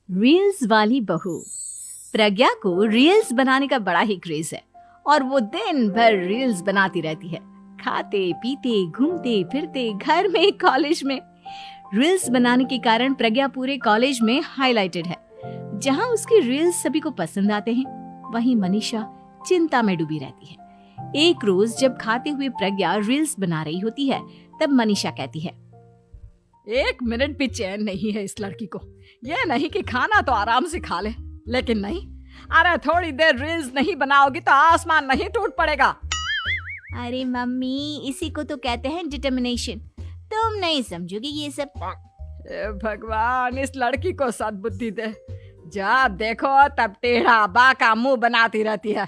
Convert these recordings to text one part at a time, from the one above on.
Reels वाली बहू। प्रज्ञा को रील्स बनाने का बड़ा ही क्रेज है और वो दिन भर रील्स बनाती रहती है। खाते पीते घूमते फिरते घर में कॉलेज में रील्स बनाने के कारण प्रज्ञा पूरे कॉलेज में हाईलाइटेड है। जहां उसकी रील्स सभी को पसंद आते हैं, वहीं मनीषा चिंता में डूबी रहती है। एक रोज जब खाते हुए प्रज्ञा रील्स बना रही होती है, तब मनीषा कहती है, एक मिनट भी चैन नहीं है इस लड़की को। ये नहीं कि खाना तो आराम से खा ले, लेकिन नहीं, अरे थोड़ी देर रील्स नहीं बनाओगी तो आसमान नहीं टूट पड़ेगा। अरे मम्मी, इसी को तो कहते हैं डिटर्मिनेशन। तुम नहीं समझोगी ये सब। भगवान, इस लड़की को सद्बुद्धि दे। जब देखो तब टेढ़ा बाका मुंह बनाती रहती है।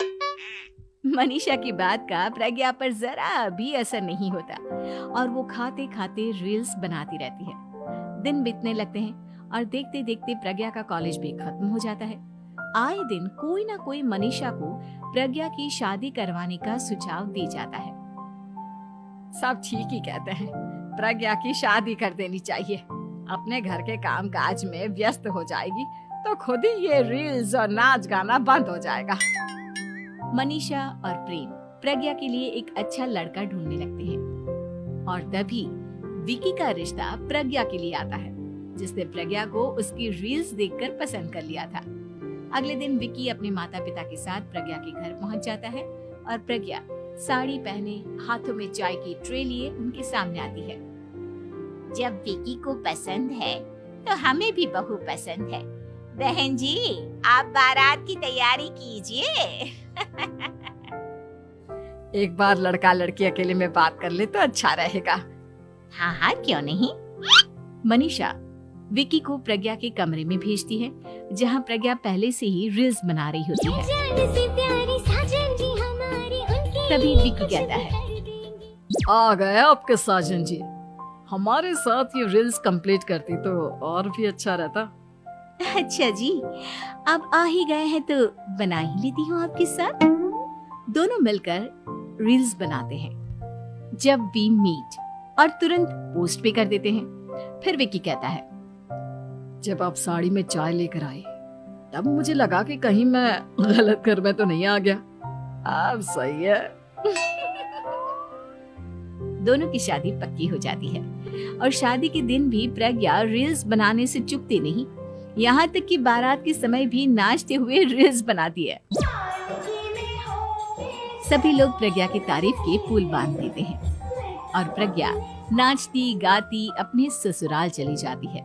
मनीषा की बात का प्रज्ञा पर जरा भी असर नहीं होता और वो खाते खाते रील्स बनाती रहती है। दिन बीतने लगते हैं और देखते देखते प्रज्ञा का कॉलेज भी खत्म हो जाता है। आए दिन कोई ना कोई मनीषा को प्रज्ञा की शादी करवाने का सुझाव दे जाता है। सब ठीक ही कहते हैं, प्रज्ञा की शादी कर देनी चाहिए। अपने घर के काम काज में व्यस्त हो जाएगी तो खुद ही ये रील्स और नाच गाना बंद हो जाएगा। मनीषा और प्रेम प्रज्ञा के लिए एक अच्छा लड़का ढूंढने लगते हैं और तभी विकी का रिश्ता प्रज्ञा के लिए आता है, जिसने प्रज्ञा को उसकी रील्स देखकर पसंद कर लिया था। अगले दिन विकी अपने माता पिता के साथ प्रज्ञा के घर पहुंच जाता है और प्रज्ञा साड़ी पहने हाथों में चाय की ट्रे लिए उनके सामने आती है। जब विकी को पसंद है तो हमें भी बहू पसंद है। बहन जी, आप बारात की तैयारी कीजिए। एक बार लड़का लड़की अकेले में बात कर ले तो अच्छा रहेगा। हाँ हाँ, क्यों नहीं। मनीषा विकी को प्रज्ञा के कमरे में भेजती है, जहां प्रज्ञा पहले से ही रील्स बना रही होती है। तभी विकी कहता है, आ गए आपके साजन जी। हमारे साथ ये रील्स कंप्लीट करती तो और भी अच्छा रहता। अच्छा जी, अब आ ही गए हैं तो बना ही लेती हूँ आपके साथ। दोनों मिलकर रील्स बनाते हैं। जब वी मीट और तुरंत पोस्ट भी कर देते हैं। फिर विकी कहता है, जब आप साड़ी में चाय लेकर आई तब मुझे लगा कि कहीं मैं गलत घर में तो नहीं आ गया। अब सही है। दोनों की शादी पक्की हो जाती है और शादी के दिन भी प्रज्ञा रील्स बनाने से चूकती नहीं। यहाँ तक कि बारात के समय भी नाचते हुए रील्स बनाती है। सभी लोग प्रज्ञा की तारीफ के पुल बांध देते हैं और प्रज्ञा नाचती गाती अपने ससुराल चली जाती है।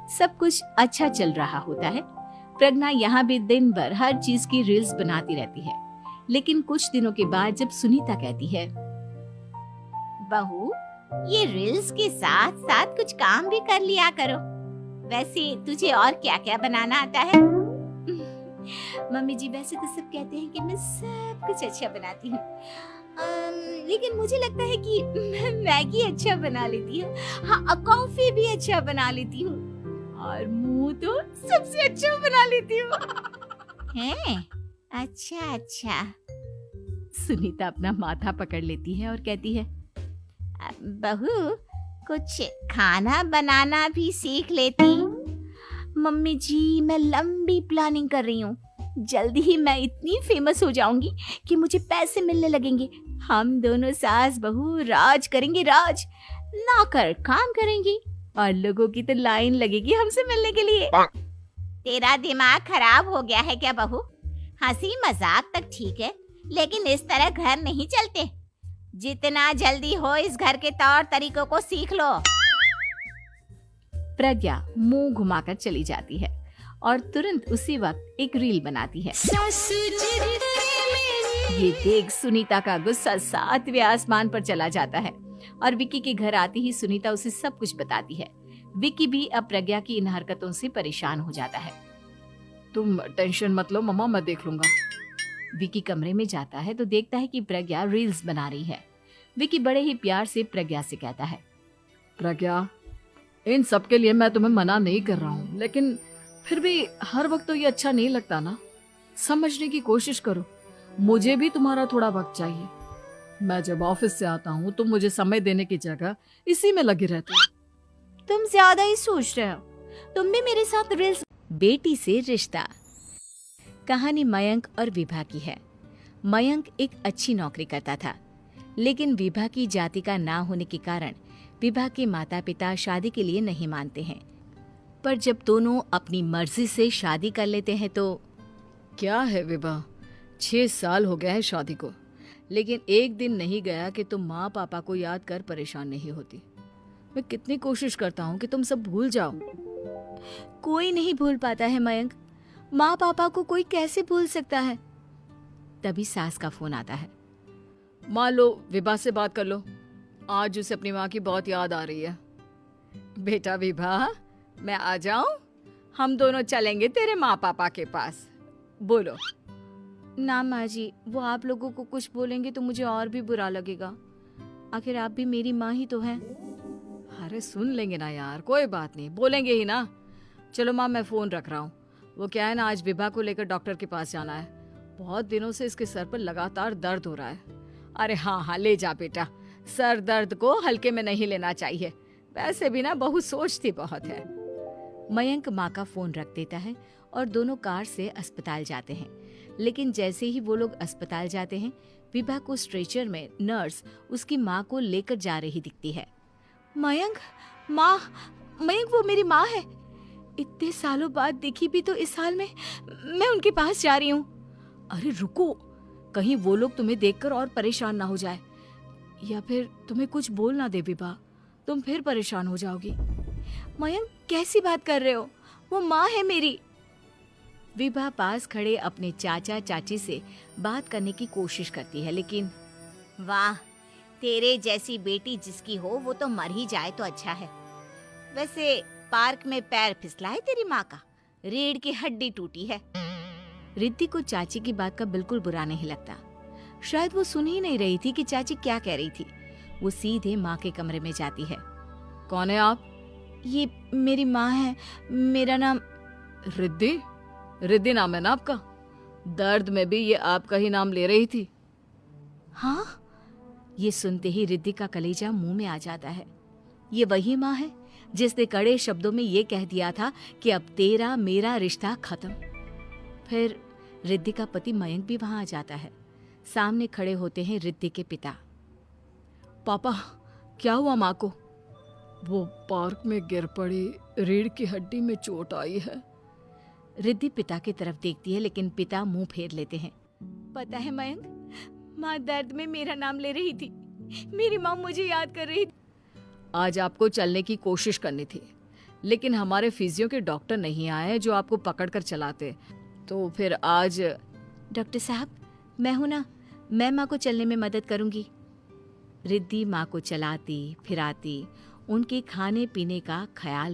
सब कुछ अच्छा चल रहा होता है। प्रज्ञा यहाँ भी दिन भर हर चीज की रील्स बनाती रहती है। लेकिन कुछ दिनों के बाद जब सुनीता कहती है, बहू, ये रील्स के साथ साथ कुछ काम भी कर लिया करो। वैसे तुझे और क्या क्या बनाना आता है? मम्मी जी, वैसे तो सब कहते हैं कि मैं सब कुछ अच्छा बनाती हूँ, लेकिन मुझे लगता है कि मैं मैगी अच्छा बना लेती हूँ। हाँ, कॉफी भी अच्छा बना लेती हूँ और मुंह तो सबसे अच्छा बना लेती हूँ। हैं? अच्छा अच्छा। सुनीता अपना माथा पकड़ लेती है और कहती है, बहू, कुछ खाना बनाना भी सीख लेती। मम्मी जी, मैं लंबी प्लानिंग कर रही हूँ। जल्दी ही मैं इतनी फेमस हो जाऊंगी कि मुझे पैसे मिलने लगेंगे। हम दोनों सास बहू राज करेंगे, राज। नौकर काम करेंगी और लोगों की तो लाइन लगेगी हमसे मिलने के लिए। तेरा दिमाग खराब हो गया है क्या बहू? हंसी मजाक तक ठीक है, लेकिन इस तरह घर नहीं चलते। जितना जल्दी हो इस घर के तौर तरीकों को सीख लो। प्रज्ञा मुंह घुमाकर चली जाती है और तुरंत उसी वक्त एक रील बनाती है। ये देख सुनीता का गुस्सा 7वें आसमान पर चला जाता है और विकी के घर आती ही सुनीता उसे सब कुछ बताती है। विकी भी अब प्रज्ञा की इन हरकतों से परेशान हो जाता है। तुम टेंशन मत लो मम्मा, मैं देख लूंगा। विकी कमरे में जाता है तो देखता है कि प्रज्ञा रील्स बना रही है। विकी बड़े ही प्यार से प्रज्ञा से कहता है, प्रज्ञा, इन सब के लिए मैं तुम्हें मना नहीं कर रहा हूँ, लेकिन फिर भी हर वक्त तो ये अच्छा नहीं लगता ना। समझने की कोशिश करो, मुझे भी तुम्हारा थोड़ा वक्त चाहिए। मैं जब ऑफिस से आता हूँ तो मुझे समय देने की जगह इसी में लगी रहती हूँ। तुम ज्यादा ही सोच रहे हो। तुम भी मेरे साथ रील्स बेटी से रिश्ता। कहानी मयंक और विभा की है। मयंक एक अच्छी नौकरी करता था, लेकिन विभा की जाति का ना होने के कारण विभा के माता पिता शादी के लिए नहीं मानते हैं। पर जब दोनों अपनी मर्जी से शादी कर लेते हैं तो क्या है विभा, 6 साल हो गया है शादी को, लेकिन एक दिन नहीं गया कि तुम माँ पापा को याद कर परेशान नहीं होती। मैं कितनी कोशिश करता हूँ कि तुम सब भूल जाओ। कोई नहीं भूल पाता है मयंक, माँ पापा को कोई कैसे भूल सकता है। तभी सास का फोन आता है। मान लो विभा से बात कर लो, आज उसे अपनी माँ की बहुत याद आ रही है। बेटा विभा, मैं आ जाऊं? हम दोनों चलेंगे तेरे माँ पापा के पास। बोलो। ना माँ जी, वो आप लोगों को कुछ बोलेंगे तो मुझे और भी बुरा लगेगा। आखिर आप भी मेरी माँ ही तो हैं। अरे सुन लेंगे ना यार, कोई बात नहीं, बोलेंगे ही ना। चलो माँ, मैं फोन रख रहा हूँ। वो क्या है ना, आज विभा को लेकर डॉक्टर के पास जाना है। बहुत दिनों से इसके सर पर लगातार दर्द हो रहा है। अरे हाँ हाँ, ले जा बेटा, सर दर्द को हल्के में नहीं लेना चाहिए। वैसे भी ना बहू सोचती बहुत है। मयंक माँ का फोन रख देता है और दोनों कार से अस्पताल जाते हैं। लेकिन जैसे ही वो लोग अस्पताल जाते हैं, विभा को स्ट्रेचर में नर्स उसकी माँ को लेकर जा रही दिखती है। मयंक, माँ, मयंक वो मेरी माँ है। इतने सालों बाद दिखी भी तो इस हाल में मैं उनके पास जा रही हूँ। अरे रुको, कहीं वो लोग तुम्हें देखकर और परेशान ना हो जाए, या फिर तुम्हें कुछ बोल ना दे विभा, तुम फिर परेशान हो जाओगी। मयंक, कैसी बात कर रहे हो? वो माँ है मेरी। विभा पास खड़े अपने चाचा चाची से बात करने की कोशिश करती है, लेकिन वाह, तेरे जैसी बेटी जिसकी हो वो तो मर ही जाए तो अच्छा है। वैसे पार्क में पैर फिसला है तेरी माँ का, रीढ़ की हड्डी टूटी है। रिद्धि को चाची की बात का बिल्कुल बुरा नहीं लगता। शायद वो सुन ही नहीं रही थी कि चाची क्या कह रही थी। वो सीधे माँ के कमरे में जाती है। कौन है आप? ये मेरी माँ है, मेरा नाम रिद्धि। रिद्धि नाम है ना आपका? दर्द में भी ये आपका ही नाम ले रही थी। हाँ, ये सुनते ही रिद्धि का कलेजा मुंह में आ जाता है। ये वही माँ है जिसने कड़े शब्दों में ये कह दिया था कि अब तेरा मेरा रिश्ता खत्म। फिर रिद्धि का पति मयंक भी वहां आ जाता है। सामने खड़े होते हैं रिद्धि के पिता। पापा, क्या हुआ माँ को? वो पार्क में गिर पड़ी, रीढ़ की हड्डी में चोट आई है। रिद्धि पिता की तरफ देखती है, लेकिन पिता मुंह फेर लेते हैं। पता है मयंक, माँ दर्द में मेरा नाम ले रही थी। मेरी माँ मुझे याद कर रही थी। आज आपको चलने की कोशिश करनी थी, लेकिन हमारे फिजियो के डॉक्टर नहीं आए जो आपको पकड़ कर चलाते, तो फिर आज। डॉक्टर साहब, मैं हूं ना, मैं माँ को चलने में मदद करूंगी। रिद्धि माँ को चलाती फिराती, उनके खाने पीने का ख्याल